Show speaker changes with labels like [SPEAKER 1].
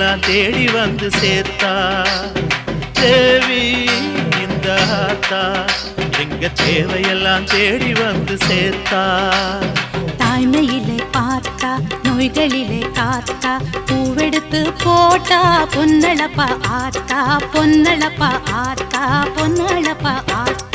[SPEAKER 1] தேவையெல்லாம் தேடி வந்து சேர்த்தா தேவி இந்த ஆத்தா எங்க தேவையெல்லாம் தேடி வந்து சேர்த்தா.
[SPEAKER 2] தாய்மையிலே பார்த்தா நோய்களிலே காத்தா பூவெடுத்து போட்டா பொன்னளப்பா ஆத்தா பொன்னளப்பா ஆத்தா பொன்னளப்பா ஆத்தா.